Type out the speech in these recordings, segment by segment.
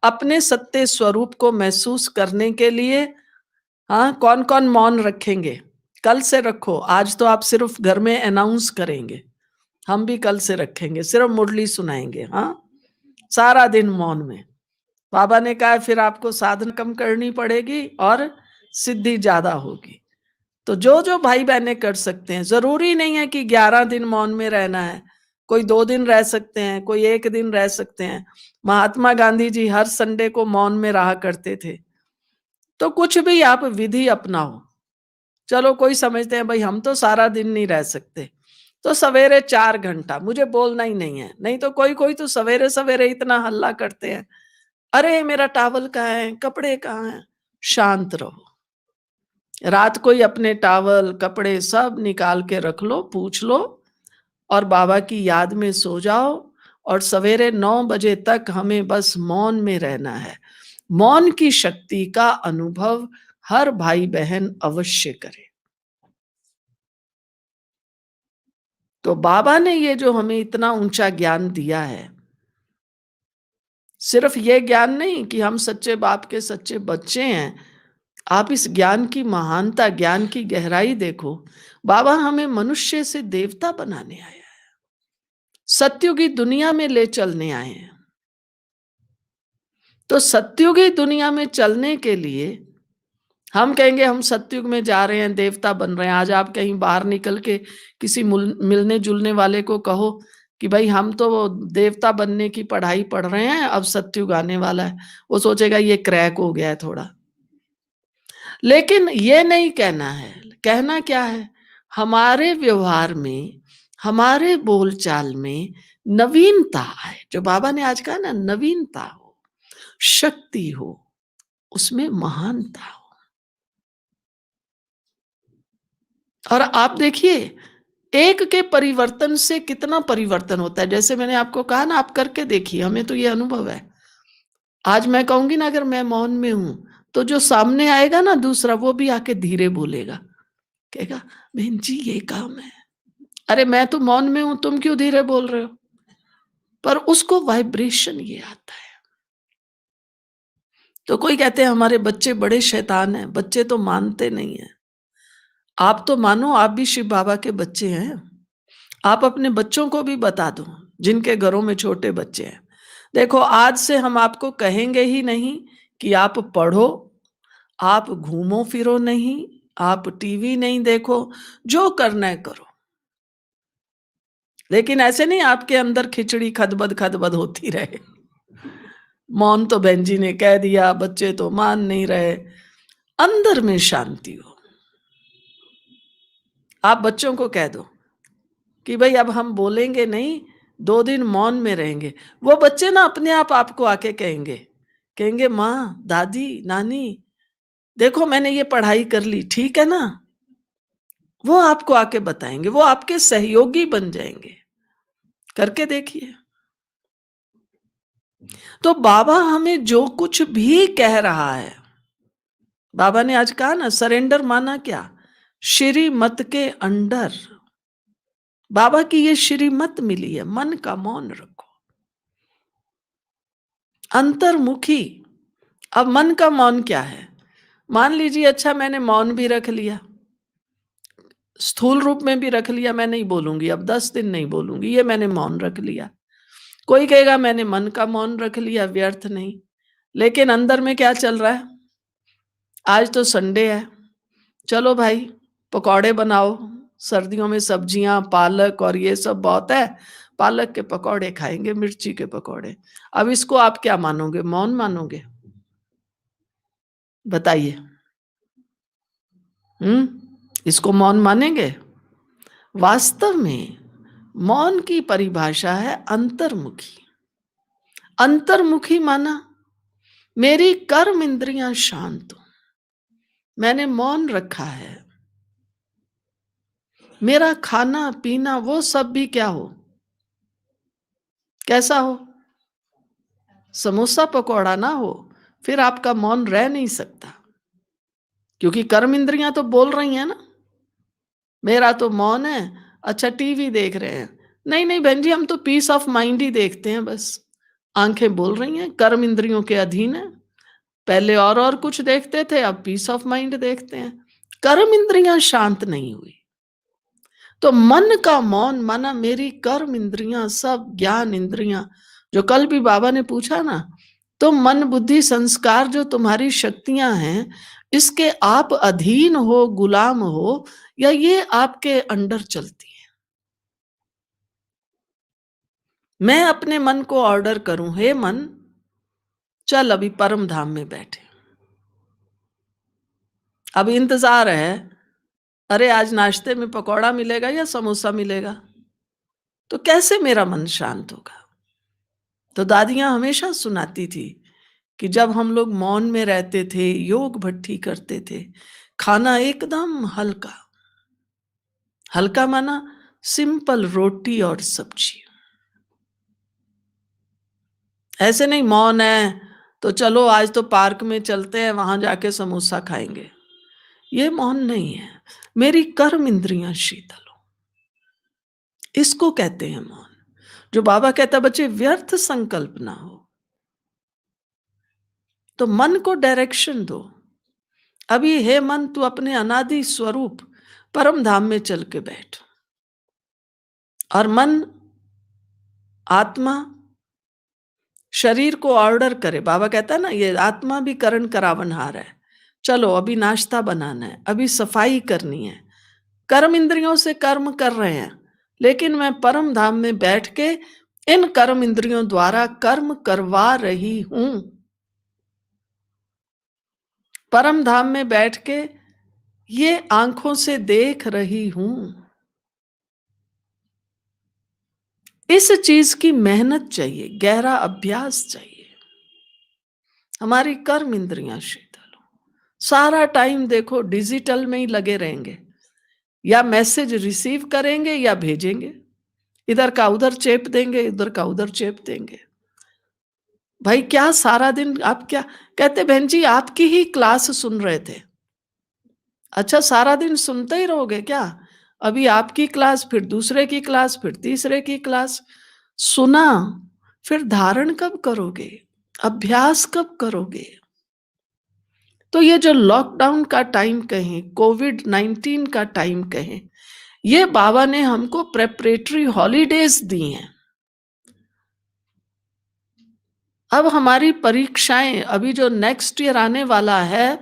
अपने सत्य स्वरूप को महसूस करने के लिए हाँ, कौन-कौन मौन रखेंगे? कल से रखो, आज तो आप सिर्फ घर में अनाउंस करेंगे। हम भी कल से रखेंगे, सिर्फ मुरली सुनाएँगे, हाँ? सारा दिन मौन में। बाबा ने कहा फिर आपको साधना कम करनी पड़ेगी और सिद्धि ज़्यादा होगी। तो जो-जो भाई-बहनें कर सकते हैं, ज़रूरी नहीं है कि 11 दिन मौन में रहना है। कोई 2 दिन रह सकते हैं, कोई 1 दिन रह सकते हैं। महात्मा गांधी जी हर संडे को मौन में रहा करते थे। तो कुछ भी आप विधि अपनाओ। चलो कोई समझते हैं भाई हम तो सारा दिन नहीं रह सकते। तो सवेरे 4 घंटा मुझे बोलना ही नहीं है। नहीं तो कोई-कोई तो सवेरे-सवेरे इतना हल्ला करते हैं। अरे! मेरा टॉवल कहाँ है? कपड़े कहाँ हैं? शांत रहो। रात को ही अपने टॉवल, कपड़े सब निकाल के रख लो, पूछ लो और बाबा की याद में सो जाओ और सवेरे 9 बजे तक हमें बस मौन में रहना है। मौन की शक्ति का अनुभव हर भाई-बहन अवश्य करे। तो बाबा ने ये जो हमें इतना ऊंचा ज्ञान दिया है, सिर्फ ये ज्ञान नहीं कि हम सच्चे बाप के सच्चे बच्चे हैं। आप इस ज्ञान की महानता, ज्ञान की गहराई देखो। बाबा हमें मनुष्य से देवता बनाने आया है। सत्युगी दुनिया में ले चलने आए हैं। तो सत्युगी दुनिया में चलने के लिए हम कहेंगे हम सत्युग में जा रहे हैं, देवता बन रहे हैं। आज आप कहीं बाहर निकल के किसी मिलने जुलने वाले को कहो कि भाई हम तो देवता बनने की पढ़ाई पढ़ रहे हैं, अब सत्युग आने वाला है। वो सोचेगा ये क्रैक हो गया है थोड़ा। लेकिन ये नहीं कहना है। कहना क्या है? हमारे व्यवहार में, हमारे बोलचाल में नवीनता आए। जो बाबा ने आज कहा ना, नवीनता हो, शक्ति हो, उसमें महानता हो। और आप देखिए एक के परिवर्तन से कितना परिवर्तन होता है। जैसे मैंने आपको कहा ना, आप करके देखिए, हमें तो ये अनुभव है। आज मैं कहूंगी ना अगर मैं मौन में हूं तो जो सामने आएगा ना दूसरा, वो भी आके धीरे बोलेगा, कहेगा बहन जी ये काम है। अरे मैं तो मौन में हूं, तुम क्यों धीरे बोल रहे हो? पर उसको वाइब्रेशन ये आता है। तो कोई कहते हैं हमारे बच्चे बड़े शैतान हैं, बच्चे तो मानते नहीं है। आप तो मानो, आप भी शिव बाबा के बच्चे हैं। आप अपने बच्चों को भी बता दो, जिनके घरों में छोटे बच्चे हैं। देखो आज से हम आपको कहेंगे ही नहीं कि आप पढ़ो, आप घूमो फिरो नहीं, आप टीवी नहीं देखो, जो करना है करो। लेकिन ऐसे नहीं आपके अंदर खिचड़ी खदबद खदबद होती रहे। मौन तो बहन जी ने कह दिया, बच्चे तो मान नहीं रहे। अंदर में शांति हो। आप बच्चों को कह दो कि भाई अब हम बोलेंगे नहीं, 2 दिन मौन में रहेंगे। वो बच्चे ना अपने आप आपको आके कहेंगे, कहेंगे माँ, दादी, नानी देखो मैंने ये पढ़ाई कर ली, ठीक है ना? वो आपको आके बताएंगे, वो आपके सहयोगी बन जाएंगे। करके देखिए। तो बाबा हमें जो कुछ भी कह रहा है, बाबा ने आज कहा ना सरेंडर माना क्या? श्रीमत के अंडर। बाबा की ये श्रीमत मिली है, मन का मौन रखो, अंतर्मुखी। अब मन का मौन क्या है? मान लीजिए अच्छा मैंने मौन भी रख लिया, स्थूल रूप में भी रख लिया, मैं नहीं बोलूंगी, अब 10 दिन नहीं बोलूंगी, ये मैंने मौन रख लिया। कोई कहेगा मैंने मन का मौन रख लिया, व्यर्थ नहीं। लेकिन अंदर में क्या चल रहा है? आज तो संडे है, चलो भाई पकौड़े बनाओ। सर्दियों में सब्जियां, पालक और ये सब बहुत है, पालक के पकौड़े खाएंगे, मिर्ची के पकौड़े। अब इसको आप क्या मानोगे? मौन मानोगे? बताइए। इसको मौन मानेंगे? वास्तव में मौन की परिभाषा है अंतर्मुखी। अंतर्मुखी माना मेरी कर्म इंद्रियां शांत हो, मैंने मौन रखा है। मेरा खाना पीना वो सब भी क्या हो? कैसा हो? समोसा पकौड़ा ना हो, फिर आपका मौन रह नहीं सकता। क्योंकि कर्म इंद्रियां तो बोल रही हैं ना। मेरा तो मौन है, अच्छा टीवी देख रहे हैं। नहीं नहीं बहन जी, हम तो पीस ऑफ माइंड ही देखते हैं बस। आंखें बोल रही हैं, कर्म इंद्रियों के अधीन है। पहले और कुछ देखते थे, अब पीस ऑफ माइंड देखते हैं। कर्म इंद्रियां शांत नहीं हुई, तो मन का मौन माना मेरी कर्म इंद्रियां सब, ज्ञान इंद्रियां, जो कल भी बाबा ने पूछा ना, तो मन बुद्धि संस्कार जो तुम्हारी शक्तियां हैं, इसके आप अधीन हो, गुलाम हो, या ये आपके अंडर चलती है? मैं अपने मन को ऑर्डर करूं, हे मन चल अभी परम धाम में बैठे, अब इंतजार है, अरे आज नाश्ते में पकौड़ा मिलेगा या समोसा मिलेगा, तो कैसे मेरा मन शांत होगा? तो दादियां हमेशा सुनाती थी कि जब हम लोग मौन में रहते थे, योग भट्ठी करते थे, खाना एकदम हल्का, हल्का माना सिंपल रोटी और सब्जी। ऐसे नहीं मौन है तो चलो आज तो पार्क में चलते हैं, वहां जाके समोसा खाएंगे, ये मौन नहीं है। मेरी कर्म इंद्रियां शीतल हो, इसको कहते हैं मौन। जो बाबा कहता बच्चे व्यर्थ संकल्प ना हो, तो मन को डायरेक्शन दो। अभी हे मन तू अपने अनादि स्वरूप परम धाम में चल के बैठ, और मन आत्मा शरीर को ऑर्डर करे। बाबा कहता है ना, ये आत्मा भी करण करावनहार है, चलो अभी नाश्ता बनाना है, अभी सफाई करनी है। कर्म इंद्रियों से कर्म कर रहे हैं, लेकिन मैं परम धाम में बैठ के इन कर्म इंद्रियों द्वारा कर्म करवा रही हूं। परम धाम में बैठ के ये आंखों से देख रही हूं। इस चीज की मेहनत चाहिए, गहरा अभ्यास चाहिए। हमारी कर्म इंद्रियां शीतल हो। सारा टाइम देखो डिजिटल में ही लगे रहेंगे, या मैसेज रिसीव करेंगे या भेजेंगे, इधर का उधर चेप देंगे, इधर का उधर चेप देंगे। भाई क्या सारा दिन आप क्या कहते? बहन जी आपकी ही क्लास सुन रहे थे, अच्छा सारा दिन सुनते ही रहोगे क्या? अभी आपकी क्लास, फिर दूसरे की क्लास, फिर तीसरे की क्लास। सुना, फिर धारण कब करोगे? अभ्यास कब करोगे? तो ये जो लॉकडाउन का टाइम कहें, कोविड-19 का टाइम कहें, ये बाबा ने हमको प्रेपरेटरी हॉलीडेज दी हैं। अब हमारी परीक्षाएं, अभी जो नेक्स्ट ईयर आने वाला है,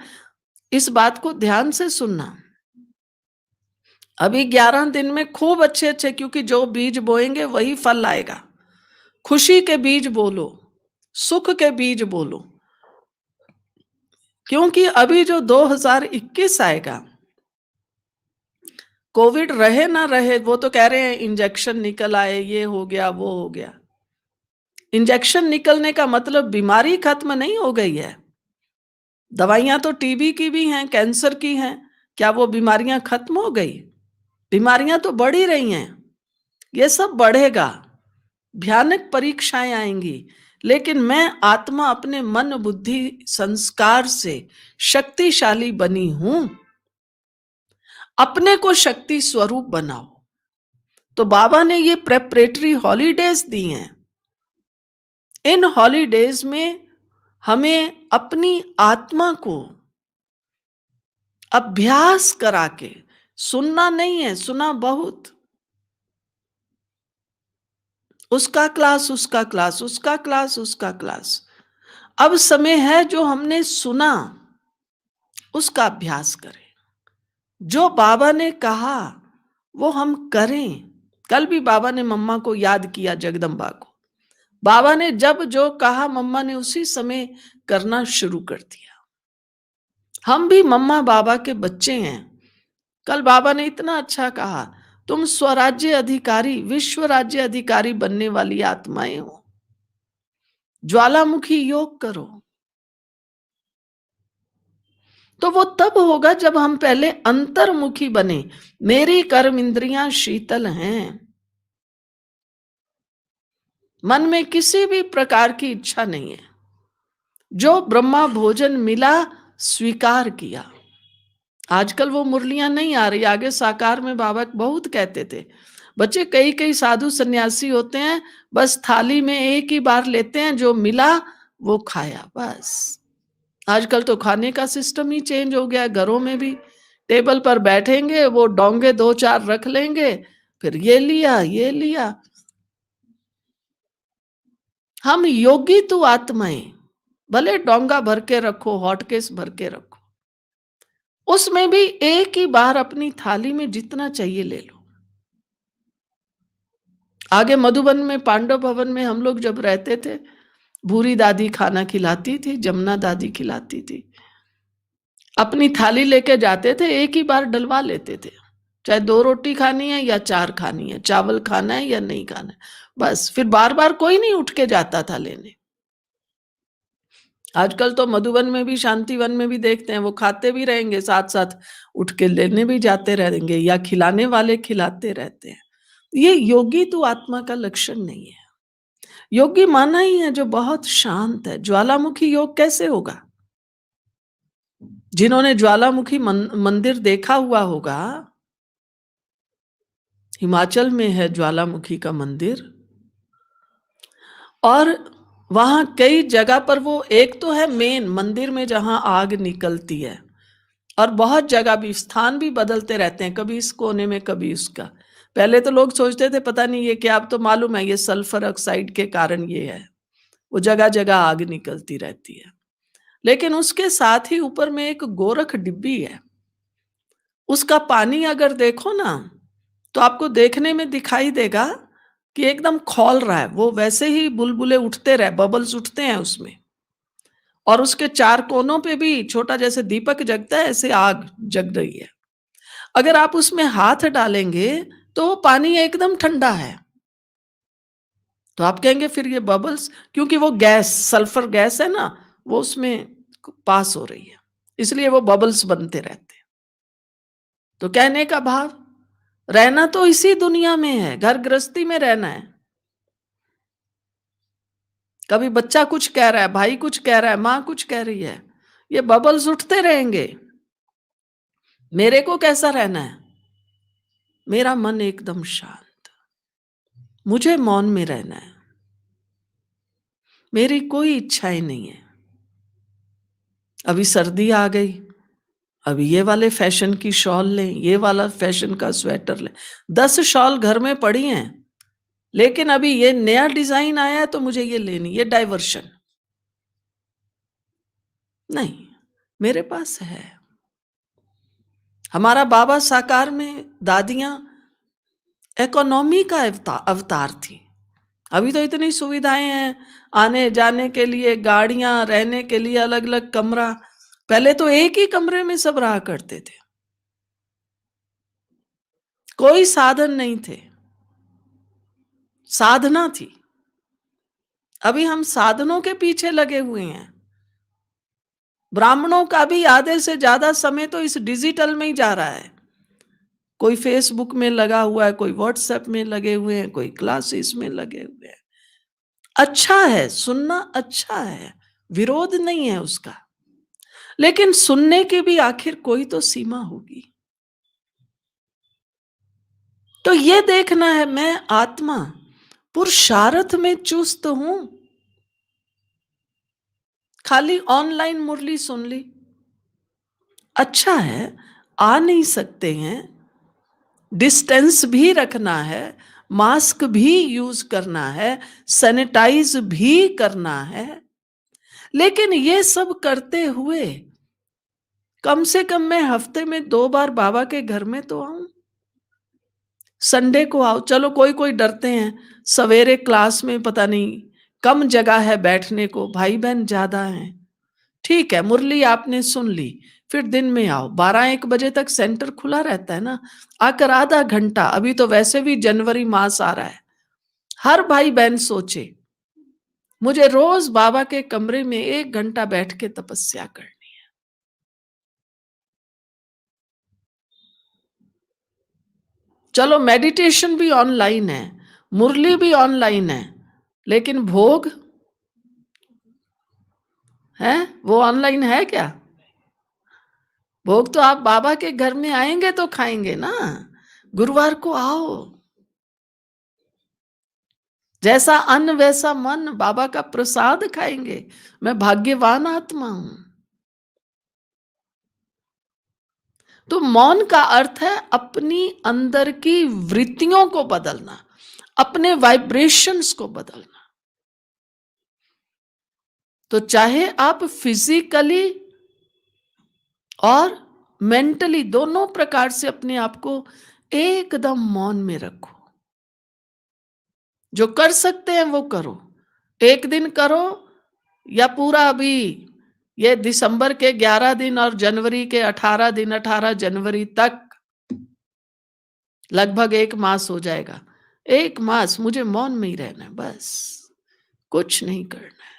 इस बात को ध्यान से सुनना। अभी 11 दिन में खूब अच्छे-अच्छे, क्योंकि जो बीज बोएंगे वही फल आएगा। खुशी के बीज बोलो, सुख के बीज बोलो, क्योंकि अभी जो 2021 आएगा, कोविड रहे ना रहे, वो तो कह रहे हैं इंजेक्शन निकल आए, ये हो गया वो हो गया। इंजेक्शन निकलने का मतलब बीमारी खत्म नहीं हो गई है। दवाइयां तो टीबी की भी हैं, कैंसर की हैं, क्या वो बीमारियां खत्म हो गई? बीमारियां तो बढ़ ही रही हैं, ये सब बढ़ेगा, भयानक परीक्षाएं आएंगी, लेकिन मैं आत्मा अपने मन बुद्धि संस्कार से शक्तिशाली बनी हूं। अपने को शक्ति स्वरूप बनाओ। तो बाबा ने ये प्रेपरेटरी हॉलीडेज दी हैं। इन हॉलीडेज में हमें अपनी आत्मा को अभ्यास करा के, सुनना नहीं है, सुना बहुत, उसका क्लास उसका क्लास उसका क्लास उसका क्लास। अब समय है जो हमने सुना उसका अभ्यास करें, जो बाबा ने कहा वो हम करें। कल भी बाबा ने मम्मा को याद किया, जगदम्बा को। बाबा ने जब जो कहा मम्मा ने उसी समय करना शुरू कर दिया। हम भी मम्मा बाबा के बच्चे हैं। कल बाबा ने इतना अच्छा कहा, तुम स्वराज्य अधिकारी, विश्व राज्य अधिकारी बनने वाली आत्माएं हो, ज्वालामुखी योग करो। तो वो तब होगा जब हम पहले अंतर्मुखी बने। मेरी कर्म इंद्रियां शीतल हैं, मन में किसी भी प्रकार की इच्छा नहीं है, जो ब्रह्मा भोजन मिला स्वीकार किया। आजकल वो मुरलियां नहीं आ रही, आगे साकार में बाबा बहुत कहते थे, बच्चे कई-कई साधु सन्यासी होते हैं, बस थाली में एक ही बार लेते हैं, जो मिला वो खाया, बस। आजकल तो खाने का सिस्टम ही चेंज हो गया है, घरों में भी टेबल पर बैठेंगे, वो डोंगे 2-4 रख लेंगे, फिर ये लिया, ये लिया। हम योगी तू आत्माएँ, भले डोंगा भर के रखो, हॉटकेस भर के रखो, उसमें भी एक ही बार अपनी थाली में जितना चाहिए ले लो। आगे मधुबन में, पांडव भवन में हम लोग जब रहते थे, भूरी दादी खाना खिलाती थी, जमुना दादी खिलाती थी। अपनी थाली लेके जाते थे, एक ही बार डलवा लेते थे। चाहे 2 रोटी खानी है या 4 खानी है, चावल खाना है या नहीं खाना है, बस। फिर बार-बार कोई नहीं उठ के जाता था लेने। आजकल तो मधुबन में भी, शांतिवन में भी देखते हैं, वो खाते भी रहेंगे, साथ-साथ उठ के लेने भी जाते रहेंगे, या खिलाने वाले खिलाते रहते हैं। ये योगी तो आत्मा का लक्षण नहीं है। योगी माना ही है जो बहुत शांत है। ज्वालामुखी योग कैसे होगा? जिन्होंने ज्वालामुखी मंदिर देखा हुआ होगा, हिमाचल में है ज्वालामुखी का मंदिर, और वहां कई जगह पर, वो एक तो है मेन मंदिर में जहां आग निकलती है, और बहुत जगह भी स्थान भी बदलते रहते हैं, कभी इस कोने में कभी उसका। पहले तो लोग सोचते थे पता नहीं ये क्या, अब तो मालूम है ये सल्फर ऑक्साइड के कारण ये है, वो जगह जगह आग निकलती रहती है। लेकिन उसके साथ ही ऊपर में एक गोरख डिब्बी है, उसका पानी अगर देखो ना, तो आपको देखने में दिखाई देगा कि एकदम खौल रहा है, वो वैसे ही बुलबुले उठते रहे, बबल्स उठते हैं उसमें, और उसके चार कोनों पे भी छोटा जैसे दीपक जगता है, ऐसे आग जग रही है। अगर आप उसमें हाथ डालेंगे तो वो पानी एकदम ठंडा है। तो आप कहेंगे फिर ये बबल्स, क्योंकि वो गैस, सल्फर गैस है ना, वो उसमें पास हो रही है, इसलिए वो बबल्स बनते रहते हैं। तो कहने का भाव, रहना तो इसी दुनिया में है, घर गृहस्थी में रहना है। कभी बच्चा कुछ कह रहा है, भाई कुछ कह रहा है, माँ कुछ कह रही है, ये बबल्स उठते रहेंगे। मेरे को कैसा रहना है? मेरा मन एकदम शांत, मुझे मौन में रहना है, मेरी कोई इच्छाएं नहीं है। अभी सर्दी आ गई, अभी ये वाले फैशन की शॉल लें, ये वाला फैशन का स्वेटर लें, 10 शॉल घर में पड़ी हैं, लेकिन अभी ये नया डिजाइन आया है तो मुझे ये लेनी, ये डाइवर्शन नहीं, मेरे पास है। हमारा बाबा साकार में दादियां इकोनॉमी का अवतार थी। अभी तो इतनी सुविधाएं हैं, आने जाने के लिए गाड़ियां, रहने के लिए अलग अलग कमरा। पहले तो एक ही कमरे में सब रहा करते थे, कोई साधन नहीं थे, साधना थी। अभी हम साधनों के पीछे लगे हुए हैं। ब्राह्मणों का भी आधे से ज्यादा समय तो इस डिजिटल में ही जा रहा है। कोई फेसबुक में लगा हुआ है, कोई व्हाट्सएप में लगे हुए हैं, कोई क्लासेस में लगे हुए हैं। अच्छा है सुनना, अच्छा है, विरोध नहीं है उसका, लेकिन सुनने की भी आखिर कोई तो सीमा होगी। तो ये देखना है, मैं आत्मा पुरुषार्थ में चुस्त हूं, खाली ऑनलाइन मुरली सुन ली अच्छा है, आ नहीं सकते हैं, डिस्टेंस भी रखना है, मास्क भी यूज करना है, सैनिटाइज भी करना है, लेकिन ये सब करते हुए कम से कम मैं हफ्ते में 2 बार बाबा के घर में तो आऊं। संडे को आओ, चलो कोई कोई डरते हैं, सवेरे क्लास में पता नहीं कम जगह है बैठने को, भाई बहन ज्यादा हैं, ठीक है मुरली आपने सुन ली, फिर दिन में आओ, 12-1 बजे तक सेंटर खुला रहता है ना, आकर आधा घंटा, अभी तो वैसे भी जनवरी मास आ रहा है, हर भाई बहन सोचे मुझे रोज बाबा के कमरे में 1 घंटा बैठ के तपस्या करनी। चलो मेडिटेशन भी ऑनलाइन है, मुरली भी ऑनलाइन है, लेकिन भोग है, वो ऑनलाइन है क्या? भोग तो आप बाबा के घर में आएंगे तो खाएंगे ना, गुरुवार को आओ, जैसा अन्न वैसा मन, बाबा का प्रसाद खाएंगे। मैं भाग्यवान आत्मा हूं। तो मौन का अर्थ है अपनी अंदर की वृत्तियों को बदलना, अपने वाइब्रेशंस को बदलना। तो चाहे आप फिजिकली और मेंटली दोनों प्रकार से अपने आप को एकदम मौन में रखो। जो कर सकते हैं वो करो, एक दिन करो या पूरा अभी ये दिसंबर के 11 दिन और जनवरी के 18 दिन, 18 जनवरी तक लगभग 1 मास हो जाएगा। 1 मास मुझे मौन में ही रहना है, बस कुछ नहीं करना है।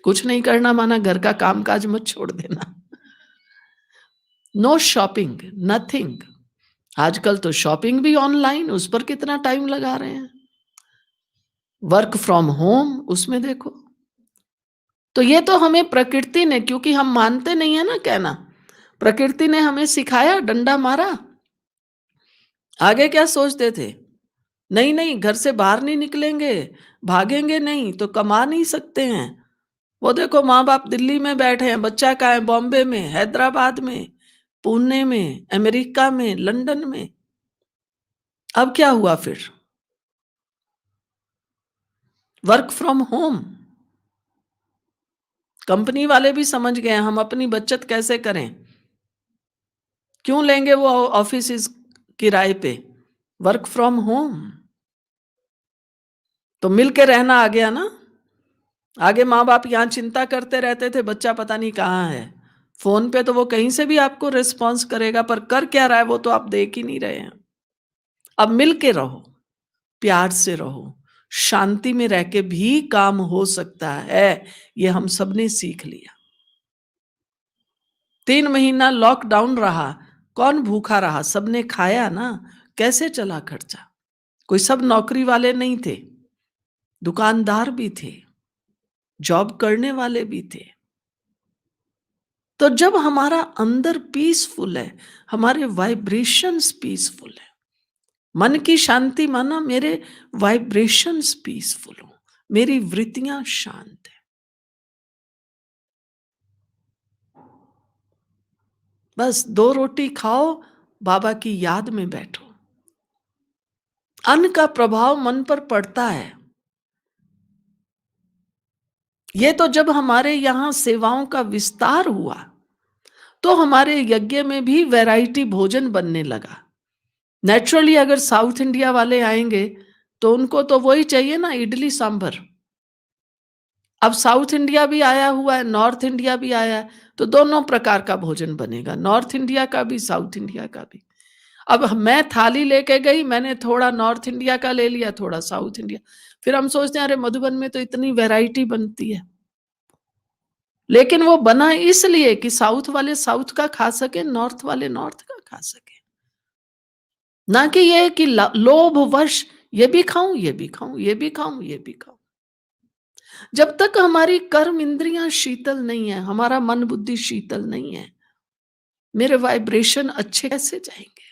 कुछ नहीं करना माना घर का कामकाज मत छोड़ देना। No shopping, nothing. आजकल तो शॉपिंग भी ऑनलाइन, उस पर कितना टाइम लगा रहे हैं। वर्क फ्रॉम होम, उसमें देखो। तो ये तो हमें प्रकृति ने, क्योंकि हम मानते नहीं है ना कहना, प्रकृति ने हमें सिखाया, डंडा मारा। आगे क्या सोचते थे? नहीं नहीं, घर से बाहर नहीं निकलेंगे, भागेंगे नहीं तो कमा नहीं सकते हैं। वो देखो माँ बाप दिल्ली में बैठे हैं, बच्चा कहाँ है? बॉम्बे में, हैदराबाद में, पुणे में, अमेरिका में, लंदन में। अब क्या हुआ फिर? Work from home. कंपनी वाले भी समझ गए हम अपनी बचत कैसे करें। क्यों लेंगे वो ऑफिस इस किराए पे? Work from home. तो मिलके रहना आ गया ना। आगे माँ बाप यहाँ चिंता करते रहते थे बच्चा पता नहीं कहाँ है। फोन पे तो वो कहीं से भी आपको रिस्पॉन्स करेगा, पर कर क्या रहा है वो तो आप देख ही नहीं रहे हैं। अब मिलके रहो, प्यार से रहो, शांति में रह के भी काम हो सकता है। ये हम सबने सीख लिया। 3 महीना लॉकडाउन रहा, कौन भूखा रहा? सबने खाया ना। कैसे चला खर्चा? कोई सब नौकरी वाले नहीं थे, दुकानदार भी थे, जॉब करने वाले भी थे। तो जब हमारा अंदर पीसफुल है, हमारे वाइब्रेशंस पीसफुल है, मन की शांति माना मेरे वाइब्रेशंस पीसफुल हो, मेरी वृत्तियां शांत है। बस 2 रोटी खाओ, बाबा की याद में बैठो। अन्न का प्रभाव मन पर पड़ता है। ये तो जब हमारे यहाँ सेवाओं का विस्तार हुआ तो हमारे यज्ञ में भी वैरायटी भोजन बनने लगा। नेचुरली अगर साउथ इंडिया वाले आएंगे तो उनको तो वही चाहिए ना, इडली सांभर। अब साउथ इंडिया भी आया हुआ है, नॉर्थ इंडिया भी आया है, तो दोनों प्रकार का भोजन बनेगा, नॉर्थ इंडिया का भी, साउथ इंडिया का भी। अब मैं थाली लेके गई, मैंने थोड़ा नॉर्थ इंडिया का ले लिया, थोड़ा साउथ इंडिया। फिर हम सोचते हैं अरे मधुबन में तो इतनी वैरायटी बनती है। लेकिन वो बना इसलिए कि साउथ वाले साउथ का खा सके, नॉर्थ वाले नॉर्थ का खा सके। ना कि ये कि लोभवश ये भी खाऊं, ये भी खाऊं, ये भी खाऊं, ये भी खाऊं। जब तक हमारी कर्म इंद्रियां शीतल नहीं है, हमारा मन बुद्धि शीतल नहीं है, मेरे वाइब्रेशन अच्छे कैसे जाएंगे?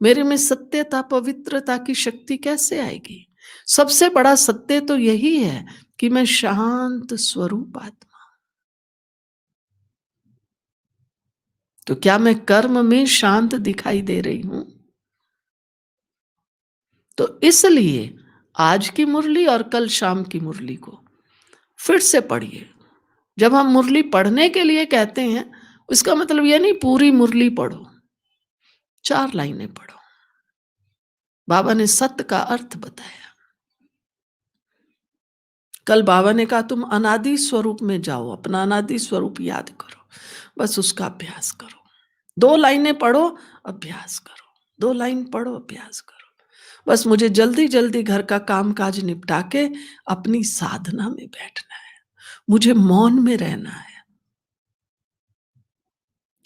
मेरे में सत्यता पवित्रता की शक्ति कैसे आएगी? सबसे बड़ा सत्य तो यही है कि मैं शांत स्वरूप आत्मा। तो क्या मैं कर्म में शांत दिखाई दे रही हूं? तो इसलिए आज की मुरली और कल शाम की मुरली को फिर से पढ़िए। जब हम मुरली पढ़ने के लिए कहते हैं, उसका मतलब यह नहीं पूरी मुरली पढ़ो, 4 लाइनें पढ़ो। बाबा ने सत्य का अर्थ बताया। कल बाबा ने कहा तुम अनादि स्वरूप में जाओ, अपना अनादि स्वरूप याद करो, बस उसका अभ्यास करो। 2 लाइनें पढ़ो, अभ्यास करो। 2 लाइन पढ़ो, अभ्यास करो। बस मुझे जल्दी जल्दी घर का काम काज निपटा के अपनी साधना में बैठना है, मुझे मौन में रहना है।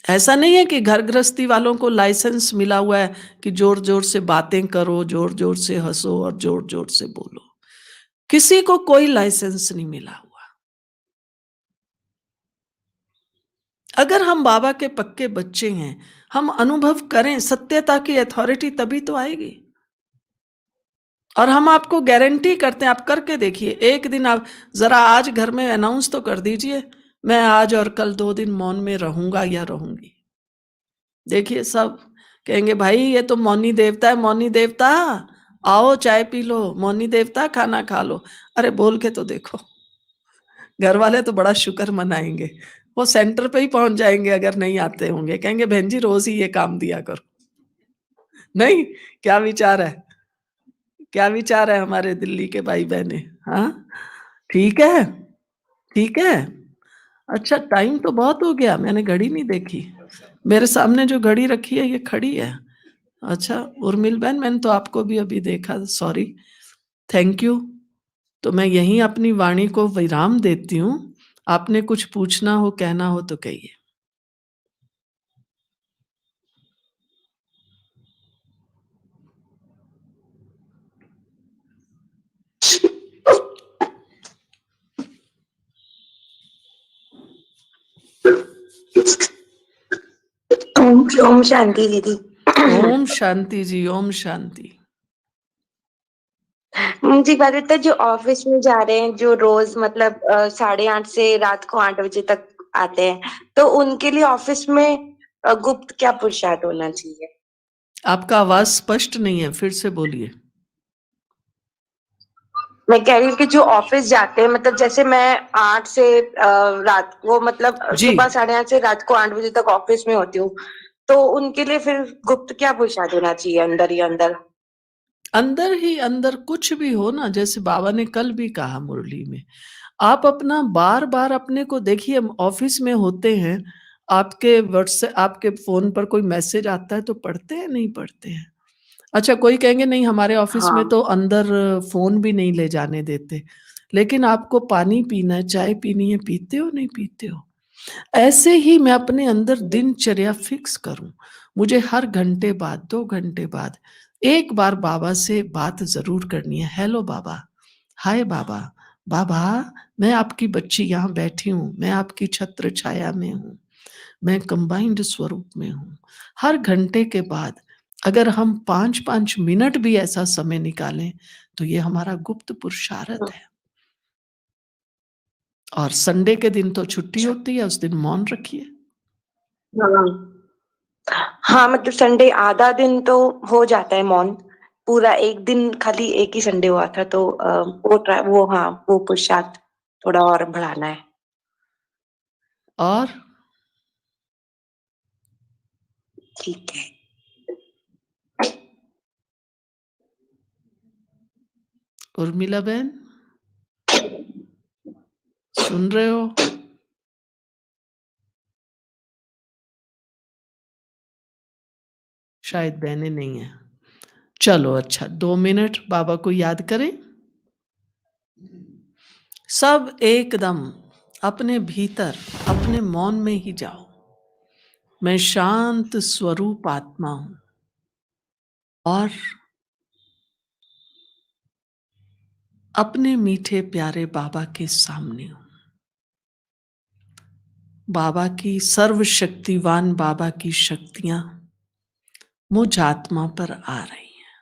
ऐसा नहीं है कि घर गृहस्थी वालों को लाइसेंस मिला हुआ है कि जोर जोर से बातें करो, जोर जोर से हंसो और जोर जोर से बोलो। किसी को कोई लाइसेंस नहीं मिला हुआ। अगर हम बाबा के पक्के बच्चे हैं, हम अनुभव करें सत्यता की अथॉरिटी, तभी तो आएगी। और हम आपको गारंटी करते हैं, आप करके देखिए। एक दिन आप जरा आज घर में अनाउंस तो कर दीजिए, मैं आज और कल 2 दिन मौन में रहूंगा या रहूंगी। देखिए सब कहेंगे भाई ये तो मौनी देवता है, मौनी देवता आओ चाय पी लो, मौनी देवता खाना खा लो। अरे बोल के तो देखो, घर वाले तो बड़ा शुक्र मनाएंगे। वो सेंटर पे ही पहुंच जाएंगे अगर नहीं आते होंगे, कहेंगे बहन जी रोज ही ये काम दिया करो। नहीं, क्या विचार है, क्या विचार है हमारे दिल्ली के भाई बहने? हाँ ठीक है, ठीक है। अच्छा टाइम तो बहुत हो गया, मैंने घड़ी नहीं देखी। मेरे सामने जो घड़ी रखी है ये खड़ी है। अच्छा उर्मिल बहन, मैंने तो आपको भी अभी देखा, सॉरी, थैंक यू। तो मैं यहीं अपनी वाणी को विराम देती हूँ। आपने कुछ पूछना हो कहना हो तो कहिए। ओम शांति दीदी। ओम शांति जी, ओम शांति। जी बात है जो ऑफिस में जा रहे हैं, जो रोज मतलब 8:30 से रात को 8 बजे तक आते हैं, तो उनके लिए ऑफिस में गुप्त क्या पुरुषार्थ होना चाहिए? आपका आवाज स्पष्ट नहीं है, फिर से बोलिए। मैं कह रही हूँ कि जो ऑफिस जाते हैं, मतलब जैसे मैं 8 से रात को, मतलब जी, सुबह 8:30 से रात को 8 बजे तक ऑफिस में होती हूँ, तो उनके लिए फिर गुप्त क्या पुरुषार्थ होना चाहिए अंदर ही अंदर? अंदर ही अंदर कुछ भी हो ना, जैसे बाबा ने कल भी कहा मुरली में, आप अपना बार बार अपने को देखिए। हम ऑफिस में होते हैं, आपके व्हाट्सएप आपके फोन पर कोई मैसेज आता है तो पढ़ते हैं नहीं पढ़ते हैं? अच्छा कोई कहेंगे नहीं हमारे ऑफिस में हाँ। तो अंदर फोन भी नहीं ले जाने देते, लेकिन आपको पानी पीना है, चाय पीनी है, पीते हो नहीं पीते हो? ऐसे ही मैं अपने अंदर दिनचर्या फिक्स करूं, मुझे हर घंटे बाद 2 घंटे बाद एक बार बाबा से बात जरूर करनी है। हेलो बाबा, हाय बाबा, बाबा मैं आपकी बच्ची यहाँ बैठी हूँ, मैं आपकी छत्र छाया में हूँ, मैं कंबाइंड स्वरूप में हूँ। हर घंटे के बाद अगर हम 5-5 मिनट भी ऐसा समय निकालें तो ये हमारा गुप्त पुरुषार्थ है। और संडे के दिन तो छुट्टी होती है, उस दिन मौन रखिए। हाँ। हाँ, मतलब संडे आधा दिन तो हो जाता है मौन, पूरा एक दिन खाली एक ही संडे हुआ था, तो वो हाँ वो पुरुषार्थ थोड़ा और बढ़ाना है। और ठीक है। उर्मिला बहन सुन रहे हो? शायद बहने नहीं है। चलो अच्छा 2 मिनट बाबा को याद करें। सब एकदम अपने भीतर अपने मौन में ही जाओ। मैं शांत स्वरूप आत्मा हूं और अपने मीठे प्यारे बाबा के सामने हूं। बाबा की सर्वशक्तिवान बाबा की शक्तियां मुझ आत्मा पर आ रही हैं।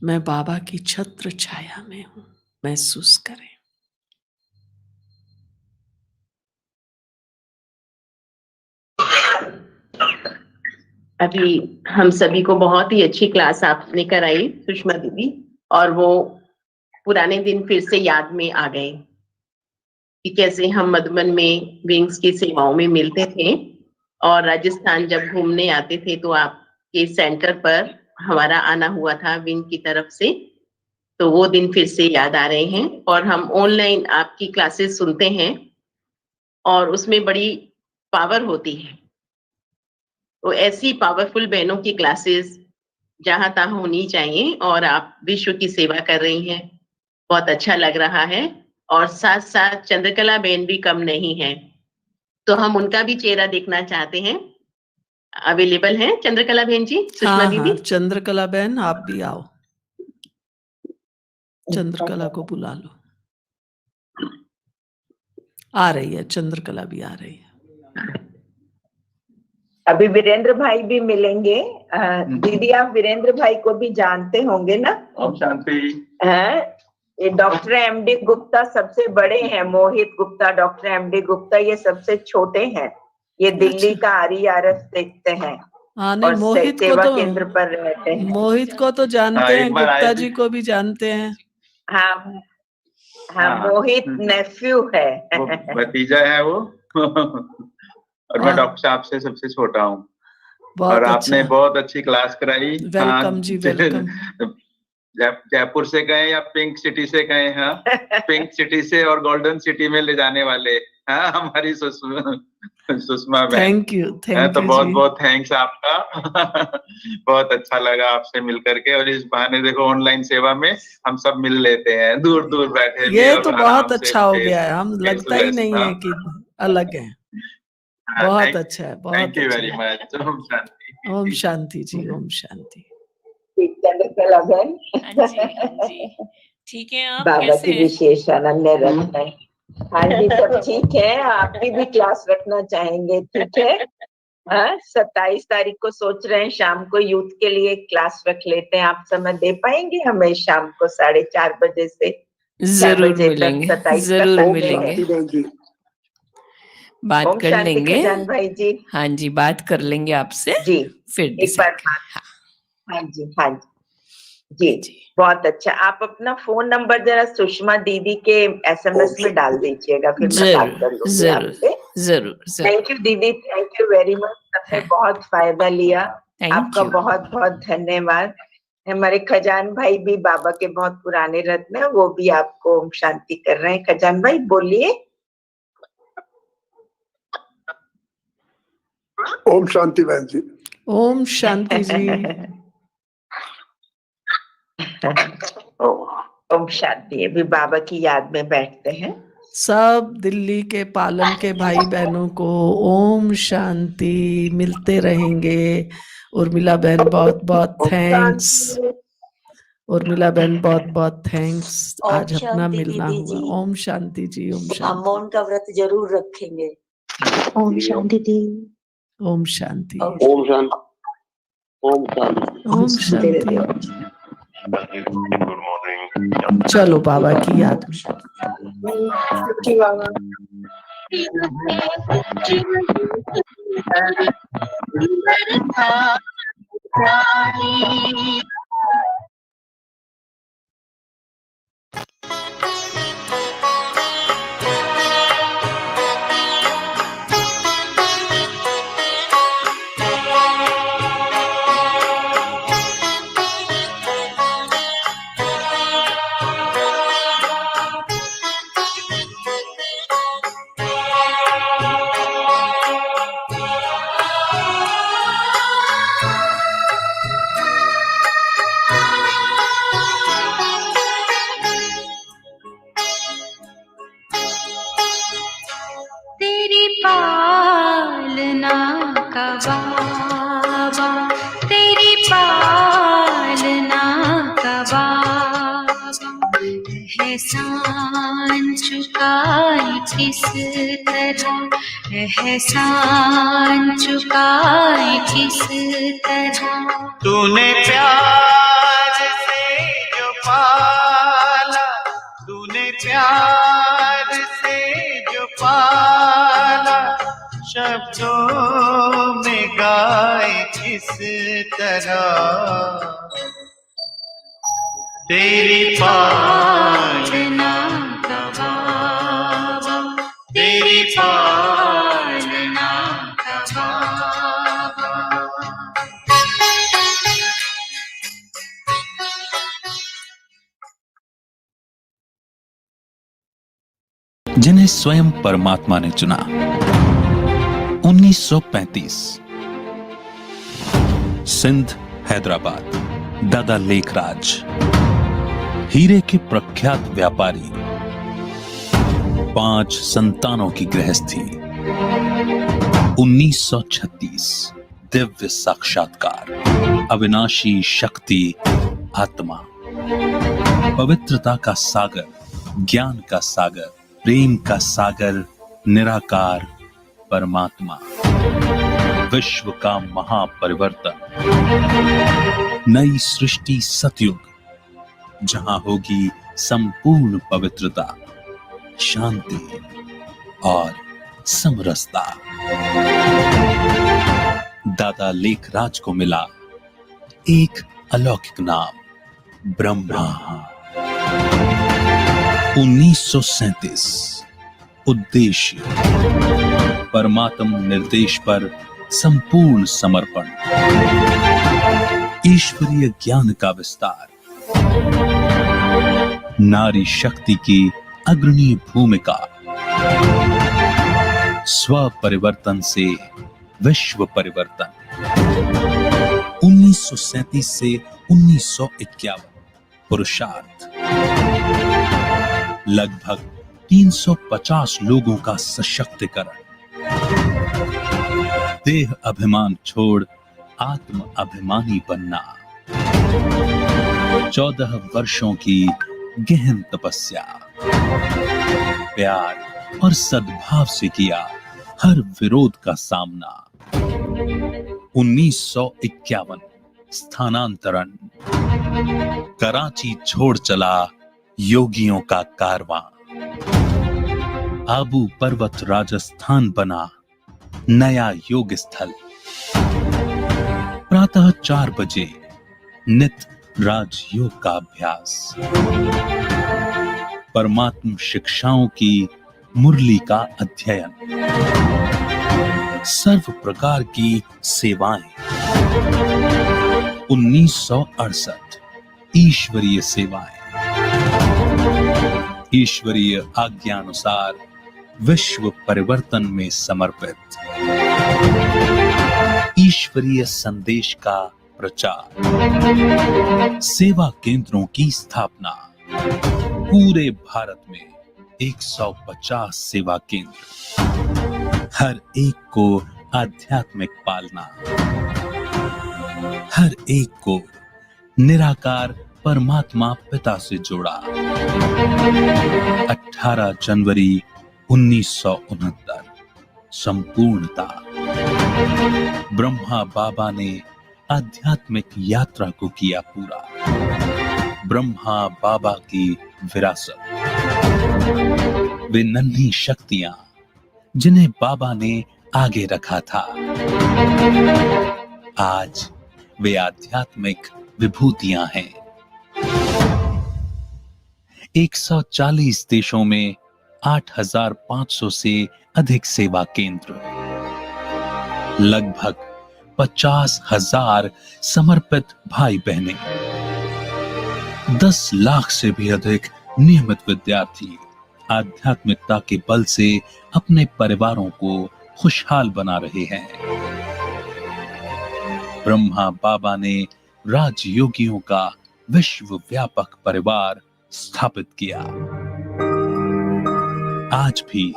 मैं बाबा की छत्र छाया में हूं, महसूस करें। अभी हम सभी को बहुत ही अच्छी क्लास आपने कराई सुषमा दीदी, और वो पुराने दिन फिर से याद में आ गए कि कैसे हम मधुबन में विंग्स की सेवाओं में मिलते थे, और राजस्थान जब घूमने आते थे तो आपके सेंटर पर हमारा आना हुआ था विंग की तरफ से। तो वो दिन फिर से याद आ रहे हैं, और हम ऑनलाइन आपकी क्लासेस सुनते हैं और उसमें बड़ी पावर होती है। तो ऐसी पावरफुल बहनों की क्लासेस जहां तहां होनी चाहिए, और आप विश्व की सेवा कर रही हैं, बहुत अच्छा लग रहा है। और साथ साथ चंद्रकला बहन भी कम नहीं है, तो हम उनका भी चेहरा देखना चाहते हैं। अवेलेबल है चंद्रकला बहन जी, सुषमा हाँ दीदी? हाँ चंद्रकला बहन आप भी आओ, चंद्रकला को बुला लो। आ रही है चंद्रकला भी आ रही है। अभी वीरेंद्र भाई भी मिलेंगे। दीदी आप वीरेंद्र भाई को भी जानते होंगे ना? ओम शांति। ये डॉक्टर एमडी गुप्ता सबसे बड़े हैं, मोहित गुप्ता, डॉक्टर एमडी गुप्ता ये सबसे छोटे हैं। ये दिल्ली का RERF देखते हैं। हाँ नहीं, और मोहित को सेवा तो केंद्र पर रहते हैं। मोहित को तो जानते हाँ, हैं, एक बार आए गुप्ता थे। जी को भी जानते हैं। हाँ हाँ, मोहित नेफ्यू है। वो भतीजा है वो। और मैं डॉक्टर साहब से सबसे छोटा हूँ। बहुत और अच्छा। आपने बहुत अच्छी क्लास कराई। वेलकम जी, वेलकम। जयपुर से गए या पिंक सिटी से गए? हाँ, पिंक सिटी से और गोल्डन सिटी में ले जाने वाले। हाँ, हमारी सुषमा बहन। थैंक यू तो बहुत बहुत थैंक्स आपका। बहुत अच्छा लगा आपसे मिल करके। और इस बहाने देखो ऑनलाइन सेवा में हम सब मिल लेते हैं, दूर दूर बैठे भी ये और तो आराम बहुत से अच्छा हो face- गया है, हम face लगता to ही face, नहीं हाँ। है कि अलग है। हाँ, बहुत अच्छा है, बहुत थैंक यू अच्छा वेरी है। मच। ओम शांति। ओम शांति जी, ओम शांति। चंद्रकला बहन। हाँ जी, हाँ जी। ठीक है, आप बाबा कैसे की हैं? विशेष अनन्य रखना। हाँ जी सब ठीक है। आपकी भी क्लास रखना चाहेंगे? ठीक है। हाँ 27 तारीख को सोच रहे हैं शाम को यूथ के लिए क्लास रख लेते हैं। आप समय दे पाएंगे हमें? शाम को 4:30 बजे से 4 जरूर बजे तक मिलेंगे, 27 जरूर का मिलेंगे, बात ओम कर शांति लेंगे। खजान भाई जी। हाँ जी, बात कर लेंगे आपसे, जी फिर एक बार डिसाइड बात। हाँ जी हाँ जी जी। बहुत अच्छा। आप अपना फोन नंबर जरा सुषमा दीदी के SMS में डाल दीजिएगा, फिर मैं बात कर लूंगी जरूर आपसे। जरूर जरूर। थैंक यू दीदी, थैंक यू वेरी मच। सबने हाँ। बहुत फायदा लिया। थैंक आपका यू। बहुत बहुत धन्यवाद। हमारे खजान भाई भी बाबा के बहुत पुराने रत्न हैं, वो भी आपको ओम शांति कर रहे हैं। खजान भाई बोलिए। ओम शांति बहन जी। ओम शांति जी। ओम शांति। अभी बाबा की याद में बैठते हैं। सब दिल्ली के पालन के भाई बहनों को ओम शांति। मिलते रहेंगे। उर्मिला बहन बहुत बहुत थैंक्स। उर्मिला बहन बहुत बहुत थैंक्स। ओम आज अपना शांति मिलना दीदी हुआ। जी। ओम शांति जी, ओम हम शांति। मौन का व्रत जरूर रखेंगे। ओम शांति दी। ओम शांति। ओम शांति। ओम शांति। ओम शांति। चलो बाबा की याद में। तेरी पालना का बाबा, तेरी पालना का बाबा, एहसान चुकाए किस तरह, एहसान चुकाए किस तरह। तूने प्यार से जो पाला, तूने प्यार से जो पाला, शब्दों में गाए किस तरह। तेरी पालना का बाबा, तेरी पालना का बाबा। जिन्हें स्वयं परमात्मा ने चुना। 1935 सिंध हैदराबाद, दादा लेखराज, हीरे के प्रख्यात व्यापारी, 5 संतानों की गृहस्थी। 1936 दिव्य साक्षात्कार, अविनाशी शक्ति आत्मा, पवित्रता का सागर, ज्ञान का सागर, प्रेम का सागर, निराकार परमात्मा। विश्व का महापरिवर्तन, नई सृष्टि सतयुग, जहां होगी संपूर्ण पवित्रता, शांति और समरसता। दादा लेखराज को मिला एक अलौकिक नाम, ब्रह्मा। 1937। उद्देश्य, परमात्म निर्देश पर संपूर्ण समर्पण, ईश्वरीय ज्ञान का विस्तार, नारी शक्ति की अग्रणी भूमिका, स्व परिवर्तन से विश्व परिवर्तन। 1937 से 1951 पुरुषार्थ, लगभग 350 लोगों का सशक्तिकरण, देह अभिमान छोड़ आत्म अभिमानी बनना, 14 वर्षों की गहन तपस्या, प्यार और सद्भाव से किया हर विरोध का सामना। 1951 स्थानांतरण, कराची छोड़ चला योगियों का कारवां, आबू पर्वत राजस्थान बना नया योग स्थल, प्रातः 4 बजे नित राजयोग का अभ्यास, परमात्म शिक्षाओं की मुरली का अध्ययन, सर्व प्रकार की सेवाएं। 1968 ईश्वरीय सेवाएं, ईश्वरीय आज्ञानुसार विश्व परिवर्तन में समर्पित, ईश्वरीय संदेश का प्रचार, सेवा केंद्रों की स्थापना, पूरे भारत में 150 सेवा केंद्र, हर एक को आध्यात्मिक पालना, हर एक को निराकार परमात्मा पिता से जोड़ा। 18 जनवरी 1969 संपूर्णता। ब्रह्मा बाबा ने आध्यात्मिक यात्रा को किया पूरा। ब्रह्मा बाबा की विरासत, वे नन्ही शक्तियां जिन्हें बाबा ने आगे रखा था, आज वे आध्यात्मिक विभूतियां हैं। 140 देशों में 8,500 से अधिक सेवा केंद्र, लगभग 50,000 समर्पित भाई बहनें, 10 लाख से भी अधिक नियमित विद्यार्थी आध्यात्मिकता के बल से अपने परिवारों को खुशहाल बना रहे हैं। ब्रह्मा बाबा ने राजयोगियों का विश्वव्यापक परिवार स्थापित किया। आज भी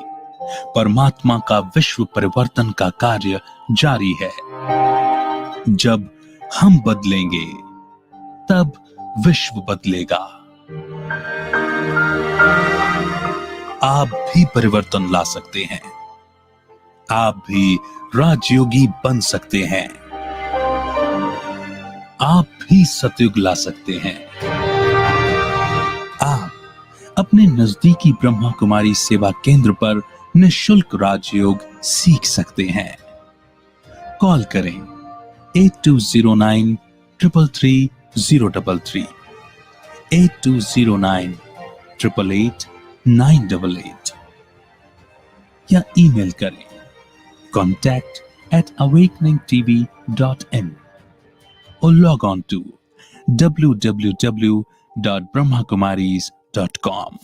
परमात्मा का विश्व परिवर्तन का कार्य जारी है। जब हम बदलेंगे तब विश्व बदलेगा। आप भी परिवर्तन ला सकते हैं, आप भी राजयोगी बन सकते हैं, आप भी सतयुग ला सकते हैं। आप अपने नजदीकी ब्रह्मा कुमारी सेवा केंद्र पर निःशुल्क राजयोग सीख सकते हैं। कॉल करें 8209 333 033, 8209 888 988 या ईमेल करें contact@awakeningtv.in or log on to www.brahmakumaris.com।